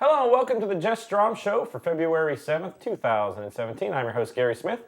Hello and welcome to the Sstrom Show for February 7th, 2017. I'm your host, Gary Smith.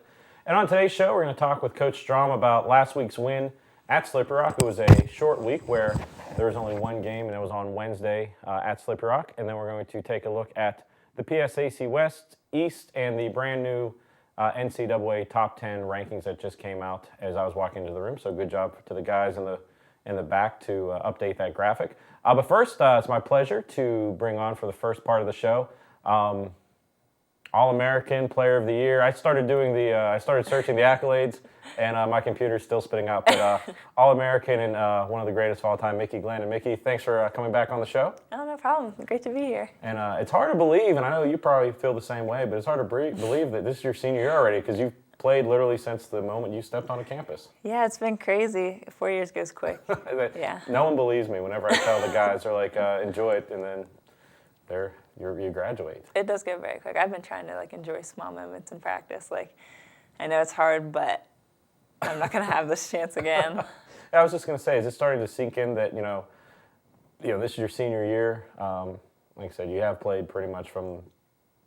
And on today's show, we're going to talk with Coach Sstrom about last week's win at Slippery Rock. It was a short week where there was only one game, and it was on Wednesday at Slippery Rock. And then we're going to take a look at the PSAC West, East, and the brand new NCAA Top 10 rankings that just came out as I was walking into the room. So good job to the guys in the back to update that graphic. But first, it's my pleasure to bring on for the first part of the show, All-American Player of the Year. I started searching the accolades, and my computer's still spitting out. But All-American and one of the greatest of all time, Mickey Glenn. And Mickey, thanks for coming back on the show. Oh, no problem. Great to be here. And it's hard to believe, and I know you probably feel the same way, but it's hard to believe that this is your senior year already because you've played literally since the moment you stepped on a campus. Yeah, it's been crazy. 4 years goes quick. Yeah. No one believes me whenever I tell the guys, they're like, enjoy it, and then you graduate. It does go very quick. I've been trying to enjoy small moments in practice. I know it's hard, but I'm not going to have this chance again. I was just going to say, is it starting to sink in that, this is your senior year? Like I said, you have played pretty much from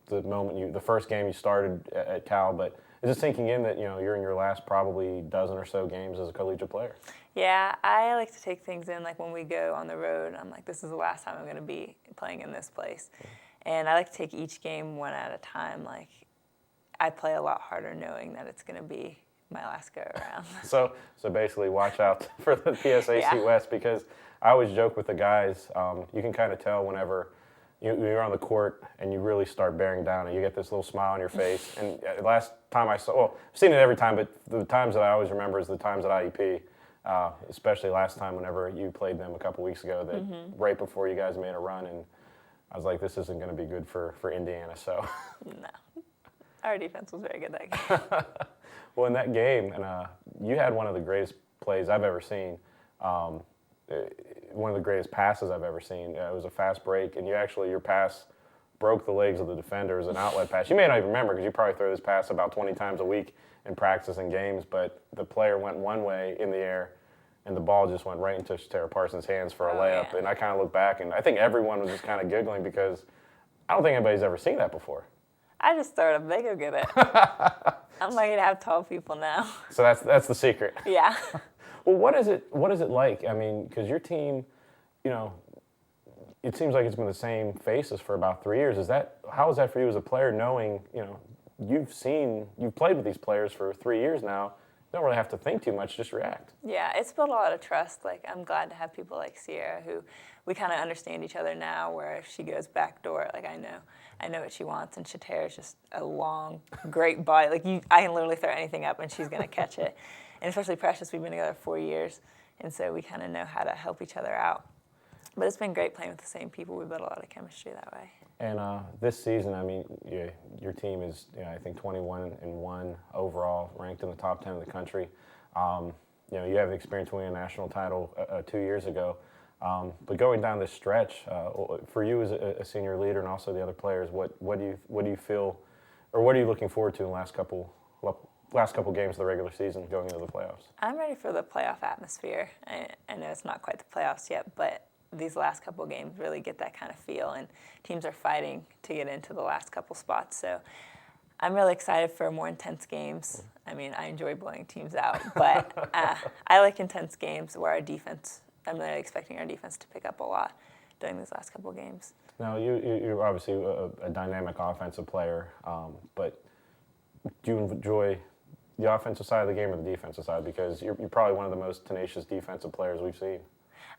the moment the first game you started at Cal, but is it sinking in that, you're in your last probably dozen or so games as a collegiate player? Yeah, I like to take things in, when we go on the road, I'm like, this is the last time I'm going to be playing in this place. And I like to take each game one at a time. I play a lot harder knowing that it's going to be my last go-around. So basically watch out for the PSAC West, because I always joke with the guys, you can kind of tell whenever you're on the court and you really start bearing down and you get this little smile on your face. And last time I've seen it every time, but the times that I always remember is the times at IEP, especially last time whenever you played them a couple weeks ago, that right before you guys made a run, and I was like, this isn't going to be good for Indiana. So No. Our defense was very good that game. Well, in that game, and you had one of the greatest plays I've ever seen. One of the greatest passes I've ever seen. It was a fast break, and your pass broke the legs of the defender as an outlet pass. You may not even remember because you probably throw this pass about 20 times a week in practice and games, but the player went one way in the air, and the ball just went right into Tara Parsons' hands for a layup. Yeah. And I kind of looked back, and I think everyone was just kind of giggling because I don't think anybody's ever seen that before. I just throw it up. They go get it. I'm lucky to have tall people now. So that's the secret. Yeah. Well, what is it like? I mean, because your team, it seems like it's been the same faces for about 3 years. How is that for you as a player, knowing, you've played with these players for 3 years now? You don't really have to think too much, just react. Yeah, it's built a lot of trust. I'm glad to have people like Sierra who we kind of understand each other now, where if she goes back door, I know what she wants, and Shatera is just a long, great body. I can literally throw anything up and she's going to catch it. And especially Precious, we've been together 4 years, and so we kind of know how to help each other out. But it's been great playing with the same people. We built a lot of chemistry that way. And this season, your team is, I think 21-1 overall, ranked in the top 10 of the country. You have the experience winning a national title 2 years ago. But going down this stretch, for you as a senior leader and also the other players, what do you feel, or what are you looking forward to in the last couple games of the regular season going into the playoffs? I'm ready for the playoff atmosphere. I know it's not quite the playoffs yet, but these last couple games really get that kind of feel, and teams are fighting to get into the last couple spots. So I'm really excited for more intense games. I enjoy blowing teams out, but I like intense games where I'm really expecting our defense to pick up a lot during these last couple games. Now, you're obviously a dynamic offensive player, but do you enjoy the offensive side of the game or the defensive side? Because you're probably one of the most tenacious defensive players we've seen.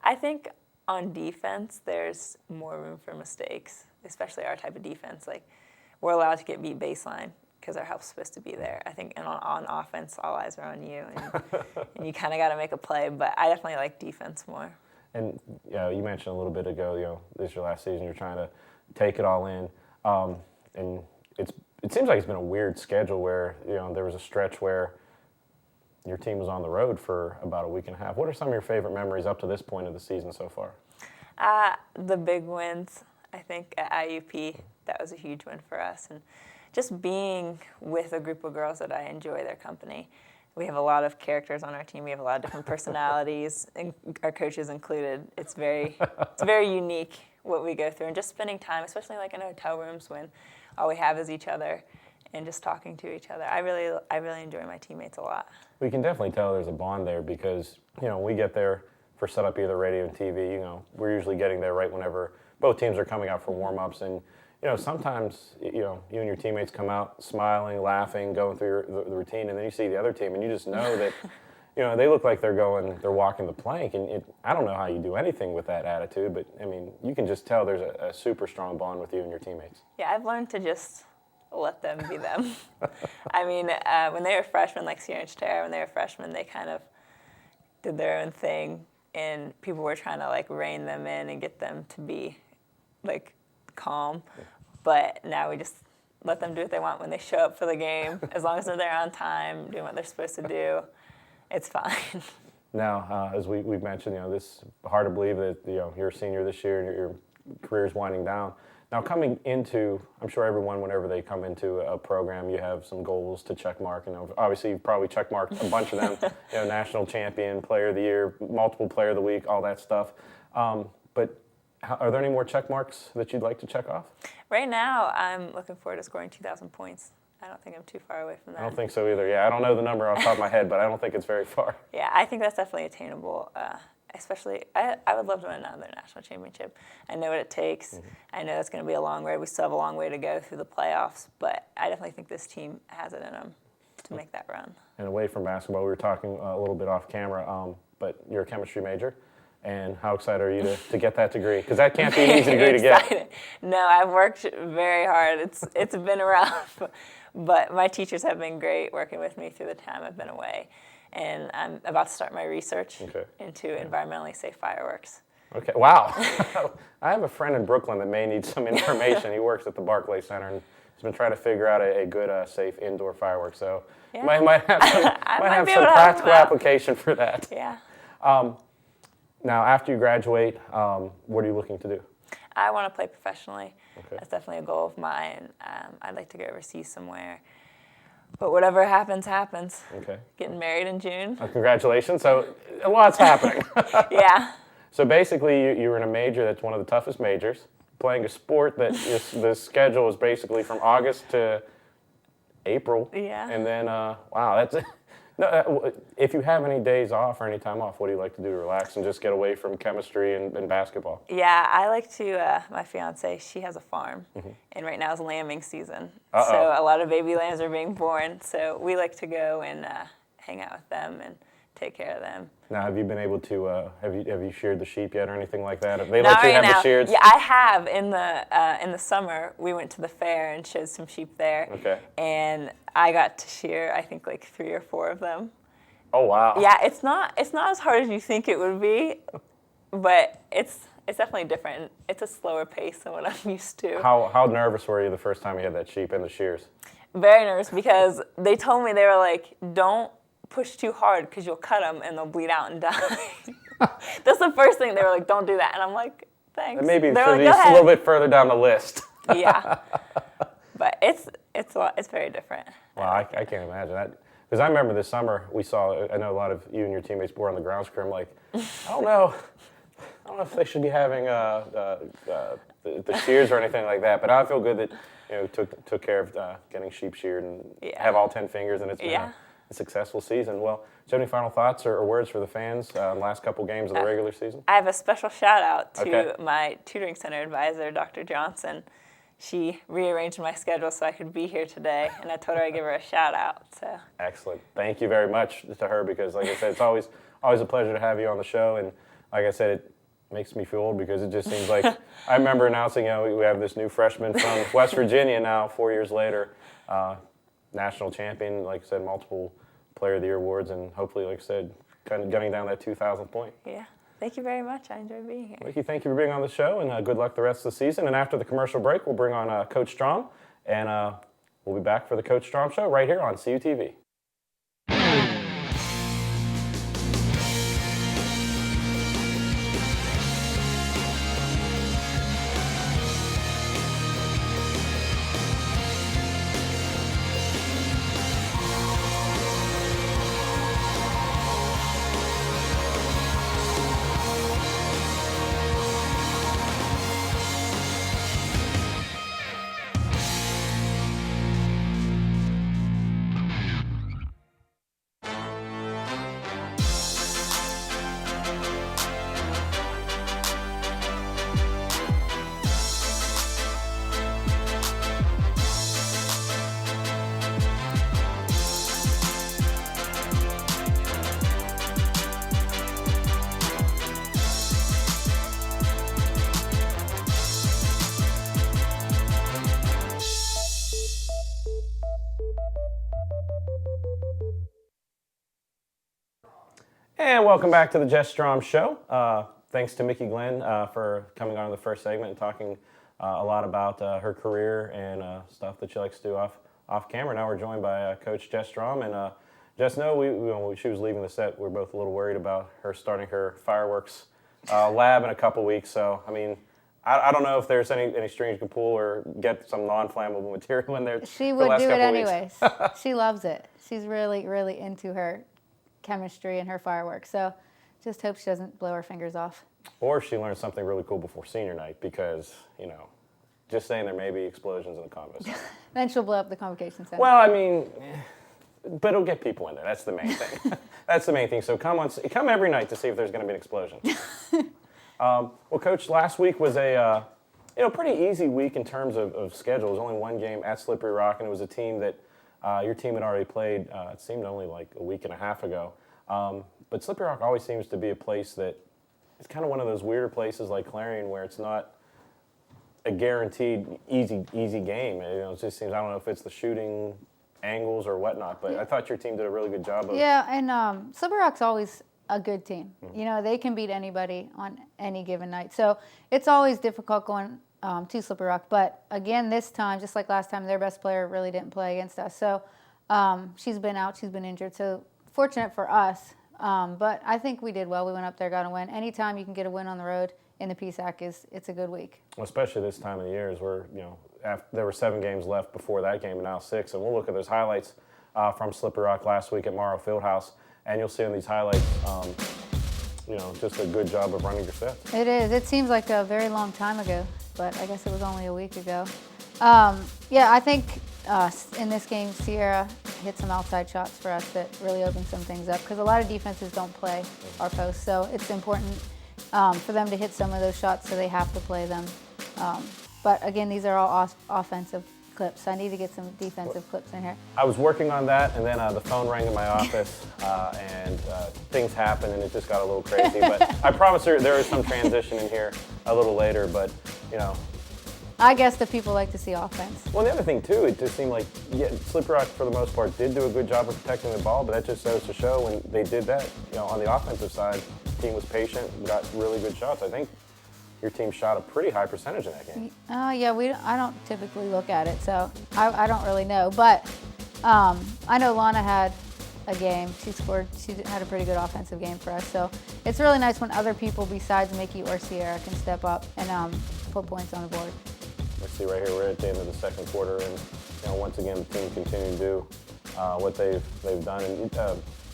I think on defense, there's more room for mistakes, especially our type of defense. We're allowed to get beat baseline because our help's supposed to be there. I think on offense, all eyes are on you, and you kind of got to make a play. But I definitely like defense more. And you mentioned a little bit ago, this is your last season. You're trying to take it all in, and it seems like it's been a weird schedule where there was a stretch where your team was on the road for about a week and a half. What are some of your favorite memories up to this point of the season so far? The big wins, I think, at IUP. That was a huge win for us. And just being with a group of girls that I enjoy their company. We have a lot of characters on our team. We have a lot of different personalities, and our coaches included. It's very unique what we go through, and just spending time, especially like in hotel rooms when all we have is each other, and just talking to each other. I really enjoy my teammates a lot. We can definitely tell there's a bond there because, we get there for setup, either radio and TV, we're usually getting there right whenever both teams are coming out for warm-ups. And, sometimes, you and your teammates come out smiling, laughing, going through the routine, and then you see the other team and you just know that, they look like they're walking the plank. And I don't know how you do anything with that attitude, but, you can just tell there's a super strong bond with you and your teammates. Yeah, I've learned to just let them be them. When they were freshmen, like Sierra and Shatera, when they were freshmen, they kind of did their own thing, and people were trying to like rein them in and get them to be like calm. But now we just let them do what they want when they show up for the game. As long as they're there on time, doing what they're supposed to do, it's fine. Now, as we've mentioned, this hard to believe that you're a senior this year and your career's winding down. Now, coming into, I'm sure everyone, whenever they come into a program, you have some goals to check mark, and obviously you've probably check marked a bunch of them. National champion, player of the year, multiple player of the week, all that stuff. But are there any more check marks that you'd like to check off? Right now, I'm looking forward to scoring 2,000 points. I don't think I'm too far away from that. I don't think so either. Yeah, I don't know the number off the top of my head, but I don't think it's very far. Yeah, I think that's definitely attainable. Especially, I would love to win another national championship. I know what it takes. Mm-hmm. I know it's going to be a long road. We still have a long way to go through the playoffs, but I definitely think this team has it in them to make that run. And away from basketball, we were talking a little bit off camera, but you're a chemistry major, and how excited are you to get that degree? Because that can't be an easy degree to get. No, I've worked very hard. It's been rough, but my teachers have been great working with me through the time I've been away. And I'm about to start my research into environmentally safe fireworks. Okay, wow. I have a friend in Brooklyn that may need some information. He works at the Barclays Center and has been trying to figure out a good, safe indoor fireworks. So might have some practical application for that. Yeah. Now, after you graduate, what are you looking to do? I want to play professionally. Okay. That's definitely a goal of mine. I'd like to go overseas somewhere. But whatever happens, happens. Okay. Getting married in June. Congratulations. So a lot's happening. Yeah. So basically, you were in a major that's one of the toughest majors, playing a sport that the schedule is basically from August to April. Yeah. And then, wow, that's it. No, if you have any days off or any time off, what do you like to do to relax and just get away from chemistry and basketball? Yeah, I like to, my fiance, she has a farm, and right now is lambing season. Uh-oh. So a lot of baby lambs are being born, so we like to go and hang out with them and take care of them. Now, have you been able to, have you sheared the sheep yet or anything like that? Have they Not let you right have now. the sheareds? Yeah, I have. In the summer, we went to the fair and showed some sheep there. Okay. And I got to shear, I think, like 3 or 4 of them. Oh, wow. Yeah, it's not as hard as you think it would be, but it's definitely different. It's a slower pace than what I'm used to. How nervous were you the first time you had that sheep and the shears? Very nervous because they told me, they were like, don't push too hard because you'll cut them and they'll bleed out and die. That's the first thing. They were like, don't do that. And I'm like, thanks. And maybe like, a little bit further down the list. Yeah. But it's very different. Wow, I can't imagine that. Because I remember this summer I know a lot of you and your teammates were on the grounds crew. I'm like, I don't know if they should be having the shears or anything like that. But I feel good that took care of getting sheep sheared and have all 10 fingers, and it's been a successful season. Well, do you have any final thoughts or words for the fans in the last couple games of the regular season? I have a special shout out to my tutoring center advisor, Dr. Johnson. She rearranged my schedule so I could be here today, and I told her I'd give her a shout out. So excellent. Thank you very much to her, because like I said, it's always a pleasure to have you on the show, and like I said, it makes me feel old because it just seems like I remember announcing, we have this new freshman from West Virginia now, 4 years later, national champion, like I said, multiple player of the year awards, and hopefully, like I said, kind of gunning down that 2,000th point. Yeah. Thank you very much. I enjoyed being here. Thank you for being on the show, and good luck the rest of the season. And after the commercial break, we'll bring on Coach Sstrom, and we'll be back for the Coach Sstrom Show right here on CUTV. And welcome back to the Sstrom Show. Thanks to Mickey Glenn for coming on in the first segment and talking a lot about her career and stuff that she likes to do off camera. Now we're joined by Coach Sstrom. And Jess, when she was leaving the set, we were both a little worried about her starting her fireworks lab in a couple weeks. So, I mean, I don't know if there's any strings you can pull or get some non-flammable material in there. She would do it anyways. She loves it. She's really, really into her chemistry and her fireworks. So just hope she doesn't blow her fingers off. Or she learned something really cool before senior night because, just saying there may be explosions in the convos. Then she'll blow up the convocation center. Well, I mean, but it'll get people in there. That's the main thing. That's the main thing. So come every night to see if there's going to be an explosion. Well, Coach, last week was a pretty easy week in terms of schedule. It was only one game at Slippery Rock, and it was a team that your team had already played, it seemed only like a week and a half ago. But Slippery Rock always seems to be a place that it's kind of one of those weirder places like Clarion where it's not a guaranteed easy game. It just seems, I don't know if it's the shooting angles or whatnot, but I thought your team did a really good job of. Yeah, and Slippery Rock's always a good team. Mm-hmm. They can beat anybody on any given night. So it's always difficult going to Slippery Rock. But again, this time, just like last time, their best player really didn't play against us. So she's been out, she's been injured. So fortunate for us. But I think we did well. We went up there, got a win. Anytime you can get a win on the road in the PSAC it's a good week. Well, especially this time of the year, as there were 7 games left before that game, and now 6. And we'll look at those highlights from Slippery Rock last week at Morrow Fieldhouse, and you'll see in these highlights, just a good job of running your sets. It is. It seems like a very long time ago, but I guess it was only a week ago. I think in this game, Sierra hit some outside shots for us that really opened some things up because a lot of defenses don't play our posts, so it's important for them to hit some of those shots, so they have to play them. But again, these are all offensive clips. I need to get some defensive clips in here. I was working on that, and then the phone rang in my office, and things happened, and it just got a little crazy. But I promise there is some transition in here a little later, but, I guess the people like to see offense. Well, the other thing, too, it just seemed like Slippery Rock, for the most part, did do a good job of protecting the ball, but that just goes to show when they did that, on the offensive side, the team was patient, got really good shots. I think your team shot a pretty high percentage in that game. I don't typically look at it, so I don't really know. But I know Lana had a game. She had a pretty good offensive game for us. So it's really nice when other people besides Mickey or Sierra can step up and put points on the board. Let's see right here, we're at the end of the second quarter, and once again the team continued to do what they've done. And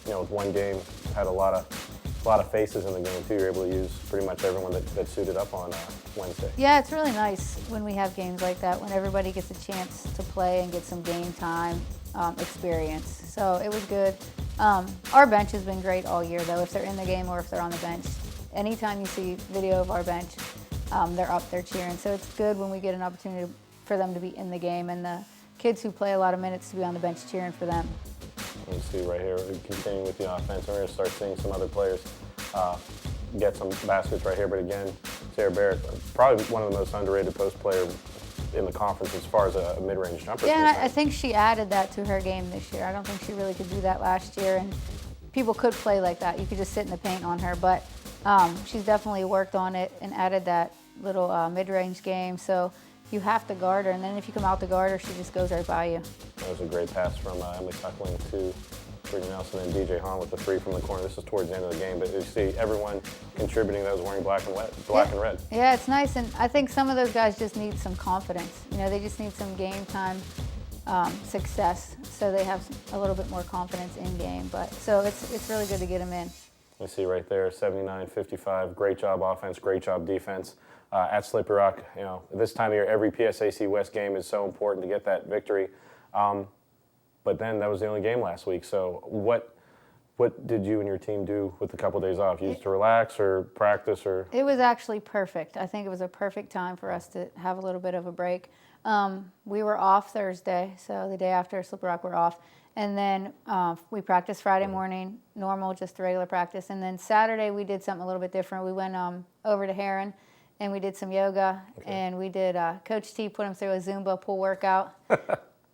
with one game, had a lot of faces in the game too. You're able to use pretty much everyone that suited up on Wednesday. Yeah, it's really nice when we have games like that, when everybody gets a chance to play and get some game time experience. So it was good. Our bench has been great all year, though, if they're in the game or if they're on the bench. Anytime you see video of our bench, they're up there cheering. So it's good when we get an opportunity for them to be in the game and the kids who play a lot of minutes to be on the bench cheering for them. Let's see right here, we're continuing with the offense. We're going to start seeing some other players get some baskets right here. But again, Sarah Barrett, probably one of the most underrated post players in the conference as far as a mid-range jumper. Yeah, I think she added that to her game this year. I don't think she really could do that last year, and people could play like that. You could just sit in the paint on her, but she's definitely worked on it and added that little mid-range game. So you have to guard her, and then if you come out to guard her, she just goes right by you. That was a great pass from Emily Suckling to Brittany Nelson and DJ Hahn with the 3 from the corner. This is towards the end of the game, but you see everyone contributing that was wearing black and red. Yeah, it's nice, and I think some of those guys just need some confidence. They just need some game time success, so they have a little bit more confidence in game. But so it's really good to get them in. You see right there, 79-55. Great job offense, great job defense. At Slippery Rock, this time of year, every PSAC West game is so important to get that victory. But then that was the only game last week. So what did you and your team do with a couple of days off? You used to relax or practice or? It was actually perfect. I think it was a perfect time for us to have a little bit of a break. We were off Thursday, so the day after Slippery Rock we're off. And then we practiced Friday morning, normal, just regular practice. And then Saturday we did something a little bit different. We went over to Heron and we did some yoga, and we did, Coach T put him through a Zumba pool workout.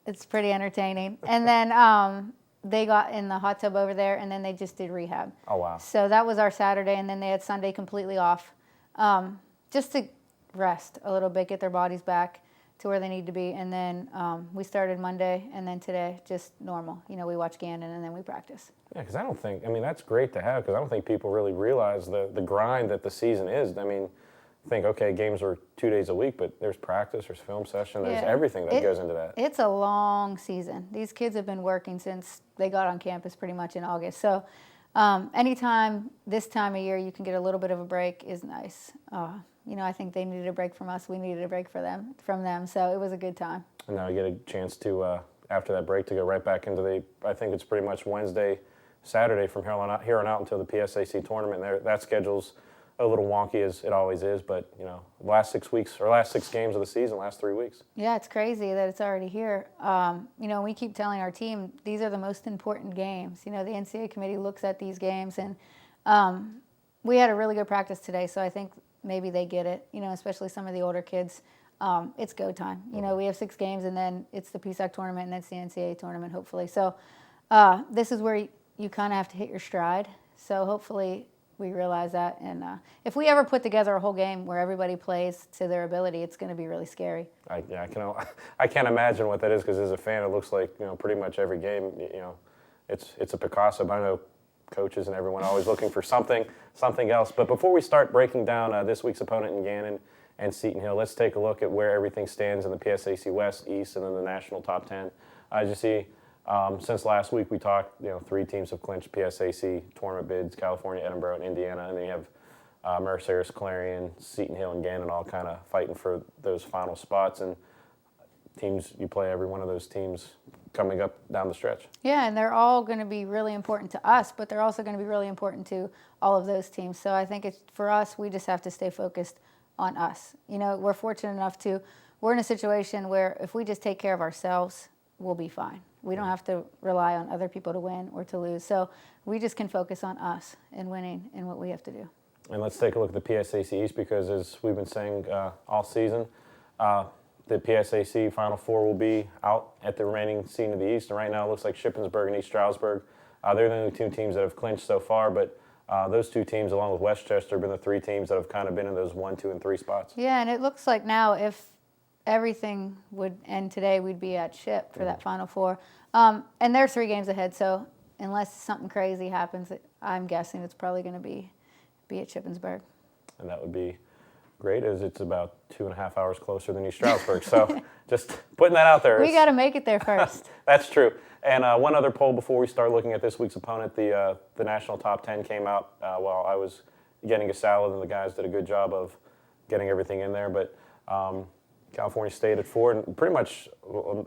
It's pretty entertaining. And then they got in the hot tub over there, and then they just did rehab. Oh, wow. So that was our Saturday, and then they had Sunday completely off, just to rest a little bit, get their bodies back to where they need to be. And then we started Monday, and then today just normal. We watch Gannon, and then we practice. Yeah, because that's great to have, because I don't think people really realize the grind that the season is. Think, okay, games are 2 days a week, but there's practice, there's film session, there's everything that goes into that. It's a long season. These kids have been working since they got on campus pretty much in August. So anytime this time of year you can get a little bit of a break is nice. I think they needed a break from us. We needed a break from them. So it was a good time. And now you get a chance to, after that break, to go right back into I think it's pretty much Wednesday, Saturday from here on out until the PSAC tournament. That schedule's a little wonky as it always is, but last 6 games of the season, last 3 weeks. Yeah, it's crazy that it's already here. We keep telling our team these are the most important games. The NCAA committee looks at these games, and we had a really good practice today, so I think maybe they get it. Especially some of the older kids. It's go time. We have 6 games, and then it's the PSAC tournament, and then it's the NCAA tournament, hopefully. So this is where you kind of have to hit your stride. So hopefully we realize that, and if we ever put together a whole game where everybody plays to their ability, it's going to be really scary. I can't imagine what that is, because as a fan, it looks like pretty much every game, it's a Picasso. But I know coaches and everyone always looking for something else. But before we start breaking down this week's opponent in Gannon and Seton Hill, let's take a look at where everything stands in the PSAC West, East, and then the national top 10. As you see, since last week we talked, 3 teams have clinched PSAC tournament bids: California, Edinburgh, and Indiana. And then you have Mercedes, Clarion, Seton Hill, and Gannon all kind of fighting for those final spots. And you play every one of those teams coming up down the stretch. Yeah, and they're all going to be really important to us, but they're also going to be really important to all of those teams. So I think for us, we just have to stay focused on us. We're fortunate enough we're in a situation where if we just take care of ourselves, we'll be fine. We don't have to rely on other people to win or to lose. So we just can focus on us and winning and what we have to do. And let's take a look at the PSAC East, because as we've been saying all season, the PSAC Final Four will be out at the remaining seed of the East. And right now it looks like Shippensburg and East Stroudsburg, they're the only 2 teams that have clinched so far. But those 2 teams, along with Westchester, have been the 3 teams that have kind of been in those 1, 2, and 3 spots. Yeah, and it looks like now if everything would end today, we'd be at Ship for that Final Four. And they're 3 games ahead, so unless something crazy happens, I'm guessing it's probably going to be at Shippensburg. And that would be great, as it's about 2.5 hours closer than East Stroudsburg. So just putting that out there. We got to make it there first. That's true. And one other poll before we start looking at this week's opponent. The national top 10 came out while I was getting a salad, and the guys did a good job of getting everything in there. But California stayed at 4, and pretty much,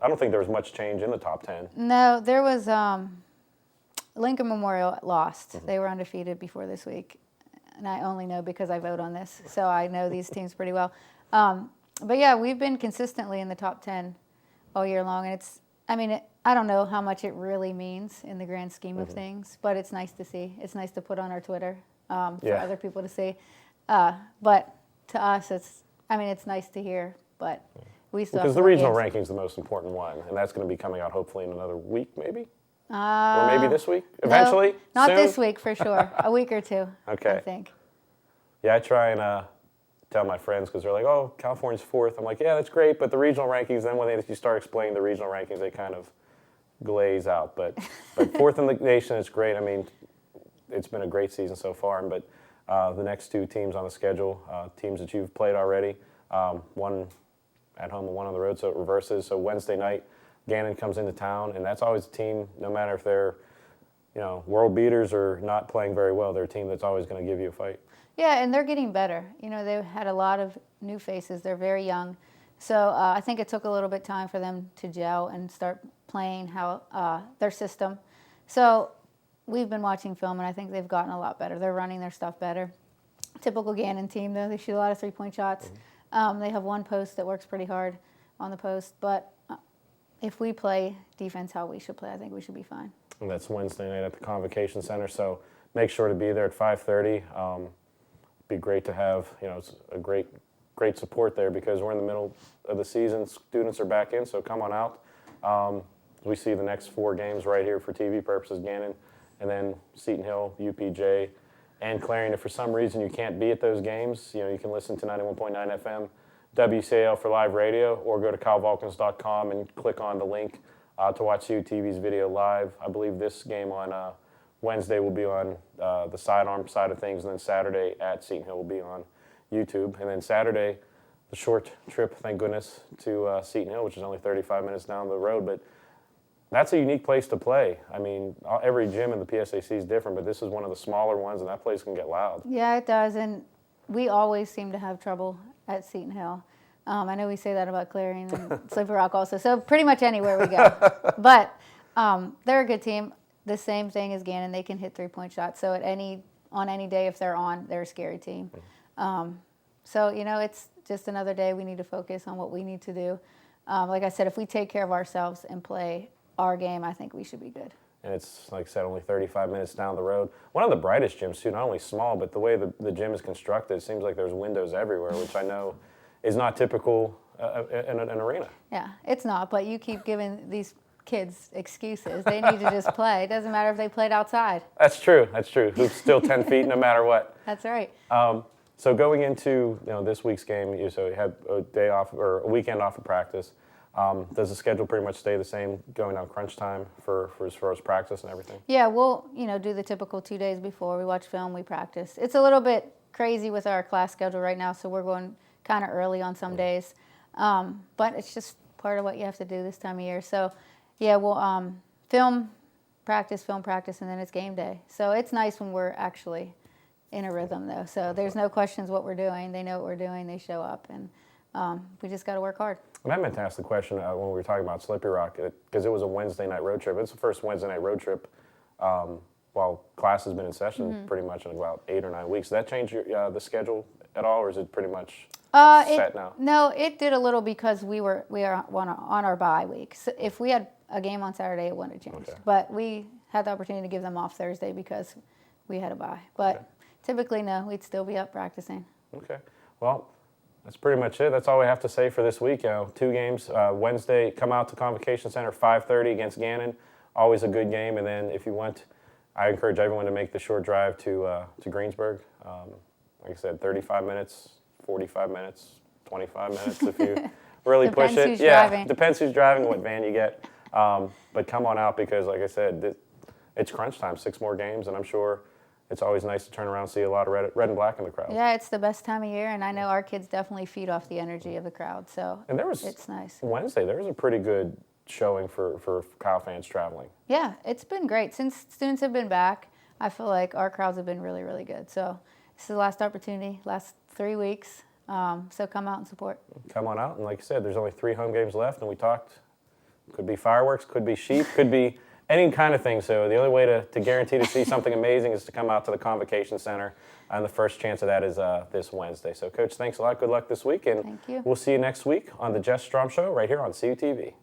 I don't think there was much change in the top 10. No, there was Lincoln Memorial lost. Mm-hmm. They were undefeated before this week. And I only know because I vote on this, so I know these teams pretty well. But yeah, we've been consistently in the top 10 all year long, and I don't know how much it really means in the grand scheme of things, but it's nice to see. It's nice to put on our Twitter for other people to see. But to us, it's nice to hear, but we still have, because the regional ranking is the most important one, and that's going to be coming out hopefully in another week, maybe. Or maybe this week, eventually? No, not soon? This week, for sure. A week or 2, okay. I think. Yeah, I try and tell my friends, because they're like, oh, California's 4th. I'm like, yeah, that's great, but the regional rankings, then when you start explaining the regional rankings, they kind of glaze out. But 4th in the nation is great. It's been a great season so far. But the next 2 teams on the schedule, teams that you've played already, one at home and one on the road, so it reverses. So Wednesday night, Gannon comes into town, and that's always a team, no matter if they're, world beaters or not playing very well, they're a team that's always going to give you a fight. Yeah, and they're getting better. They've had a lot of new faces. They're very young. So I think it took a little bit time for them to gel and start playing their system. So we've been watching film, and I think they've gotten a lot better. They're running their stuff better. Typical Gannon team, though. They shoot a lot of 3-point shots. Mm-hmm. They have one post that works pretty hard on the post, but if we play defense how we should play, I think we should be fine. And that's Wednesday night at the Convocation Center, so make sure to be there at 5:30. Be great to have, it's a great support there, because we're in the middle of the season. Students are back in, so come on out. we see the next 4 games right here for TV purposes, Gannon, and then Seton Hill, UPJ, and Clarion. If for some reason you can't be at those games, you can listen to 91.9 FM, WCAL for live radio, or go to kylevalkins.com and click on the link to watch CUTV's video live. I believe this game on Wednesday will be on the sidearm side of things, and then Saturday at Seton Hill will be on YouTube. And then Saturday, the short trip, thank goodness, to Seton Hill, which is only 35 minutes down the road. But that's a unique place to play. I mean, every gym in the PSAC is different, but this is one of the smaller ones, and that place can get loud. Yeah, it does, and we always seem to have trouble at Seton Hill. I know we say that about Clarion and Slippery Rock also, so pretty much anywhere we go. But they're a good team. The same thing as Gannon, they can hit three-point shots. So on any day if they're on, they're a scary team. So, it's just another day we need to focus on what we need to do. Like I said, if we take care of ourselves and play our game, I think we should be good. And it's, like I said, only 35 minutes down the road. One of the brightest gyms, too, not only small, but the way the gym is constructed, it seems like there's windows everywhere, which I know is not typical in an arena. Yeah, it's not, but you keep giving these kids excuses. They need to just play. It doesn't matter if they played outside. That's true. Hoop's still 10 feet no matter what. That's right. So going into this week's game, you had a day off or a weekend off of practice. Does the schedule pretty much stay the same going down crunch time for as far as practice and everything? Yeah, we'll do the typical 2 days before. We watch film, we practice. It's a little bit crazy with our class schedule right now, so we're going kind of early on some days. But it's just part of what you have to do this time of year. So, yeah, we'll film, practice, and then it's game day. So it's nice when we're actually in a rhythm, though. So there's no questions what we're doing. They know what we're doing. They show up, and we just got to work hard. And I meant to ask the question when we were talking about Slippery Rock, because it was a Wednesday night road trip. It's the first Wednesday night road trip while class has been in session pretty much in about 8 or 9 weeks. Did that change the schedule at all, or is it pretty much set now? No, it did a little because we are on our bye week. So if we had a game on Saturday, it wouldn't have changed. Okay. But we had the opportunity to give them off Thursday because we had a bye. But typically, no, we'd still be up practicing. Okay. Well, that's pretty much it. That's all we have to say for this week. 2 games. Wednesday, come out to Convocation Center, 5:30 against Gannon. Always a good game. And then if you want, I encourage everyone to make the short drive to Greensburg. Like I said, 35 minutes, 45 minutes, 25 minutes if you really push it. Depends who's driving. Depends who's driving, what van you get. But come on out because, like I said, it's crunch time, 6 more games, and I'm sure it's always nice to turn around and see a lot of red and black in the crowd. Yeah, it's the best time of year, and I know our kids definitely feed off the energy of the crowd, so it's nice. Wednesday, there was a pretty good showing for Kyle fans traveling. Yeah, it's been great. Since students have been back, I feel like our crowds have been really, really good. So this is the last opportunity, last 3 weeks, so come out and support. Come on out, and like you said, there's only 3 home games left, and we talked, could be fireworks, could be sheep, could be any kind of thing. So the only way to guarantee to see something amazing is to come out to the Convocation Center, and the first chance of that is this Wednesday. So, Coach, thanks a lot. Good luck this week, and Thank you. We'll see you next week on the Sstrom Show right here on CUTV.